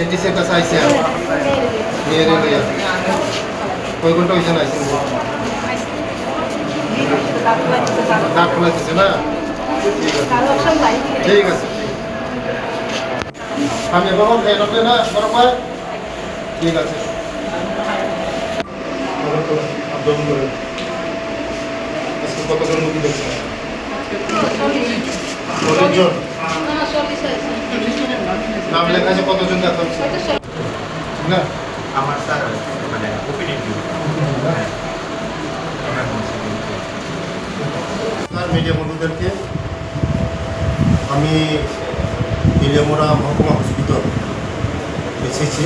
এনটিসির কাছে আইসে নিয়ে লইয়া কই ঘন্টা হয়েছে না আইসে ডাক খোলাইতেছে না ঠিক আছে আমি বাবা খাই রাখলে না বরাবর ঠিক আছে কতজন রুগী দেখছেন 40 জন নাম লেখা আছে কতজন দেখা হচ্ছে না আমার স্যার মানে ওপিডি মিডিয়া বন্ধুদেরকে আমি ইলিয়ামোড়া মহকুমা হসপিটাল এসেছি।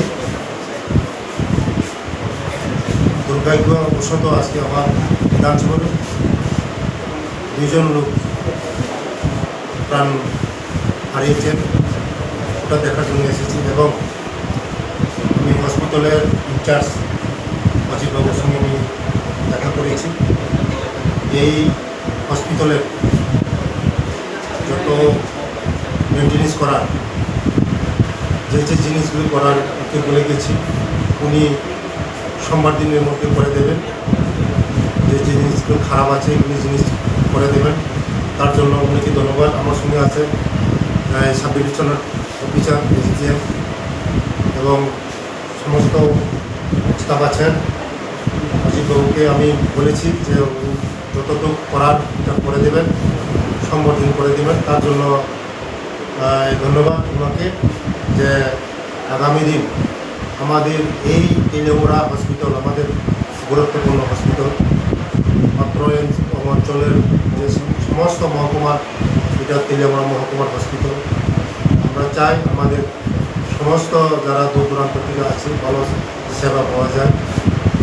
দুর্ভাগ্যবশত আজকে আমার বিধানসভার 2 জন লোক প্রাণ হারিয়েছেন, ওটা দেখার জন্য এসেছি এবং আমি হসপিটালের ইনচার্জ অজিতবাবুর সঙ্গে আমি দেখা করেছি। এই হসপিটালের যত মেনটেন্যান্স করার যে জিনিসগুলো করার ওকে বলে গেছি, উনি সোমবার দিনের মধ্যে করে দেবেন। যে জিনিসগুলো খারাপ আছে এগুলি জিনিস করে দেবেন, তার জন্য উনিকে ধন্যবাদ। আমার সঙ্গে আছে সাব ডিভিশনাল অফিসার এসডিএম এবং সমস্ত স্টাফ আছেন। অজিতবাবুকে আমি বলেছি যে যতটুকু করার এটা করে দেবেন, সোমবার দিন করে দেবেন, তার জন্য ধন্যবাদ ওনাকে। যে আগামী দিন আমাদের এই ইলিয়ামোড়া হসপিটাল আমাদের গুরুত্বপূর্ণ হসপিটাল, মাত্র অঞ্চলের যে সমস্ত মহকুমার এটা ইলিয়ামোড়া মহকুমার হসপিটাল। আমরা চাই আমাদের সমস্ত যারা দূর দূরান্ত থেকে আছে ভালো সেবা পাওয়া যায়,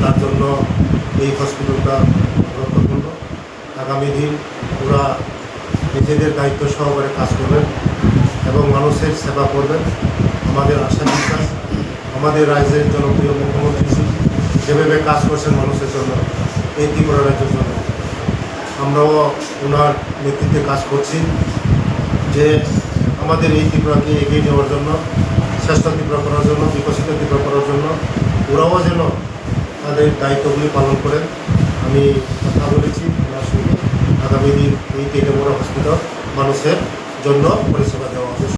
তার জন্য এই হসপিটালটা গুরুত্বপূর্ণ। আগামী দিন ওরা নিজেদের দায়িত্ব সহকারে কাজ করবেন এবং মানুষের সেবা করবেন। আমাদের আশা বিশ্বাস আমাদের রাজ্যের জনপ্রিয় মুখ্যমন্ত্রী যেভাবে কাজ করছেন মানুষের জন্য, এই ত্রিপুরা রাজ্যের জন্য, আমরাও ওনার নেতৃত্বে কাজ করছি যে আমাদের এই ত্রিপুরাকে এগিয়ে নেওয়ার জন্য, শ্রেষ্ঠ ত্রিপুরা করার জন্য, বিকশিত ত্রিপুরা করার জন্য ওরাও যেন তাদের দায়িত্বগুলি পালন করেন। আমি কথা বলেছি ওনার সঙ্গে, আগামী দিন এই ইলিয়ামোড়া হসপিটাল মানুষের জন্য পরিষেবা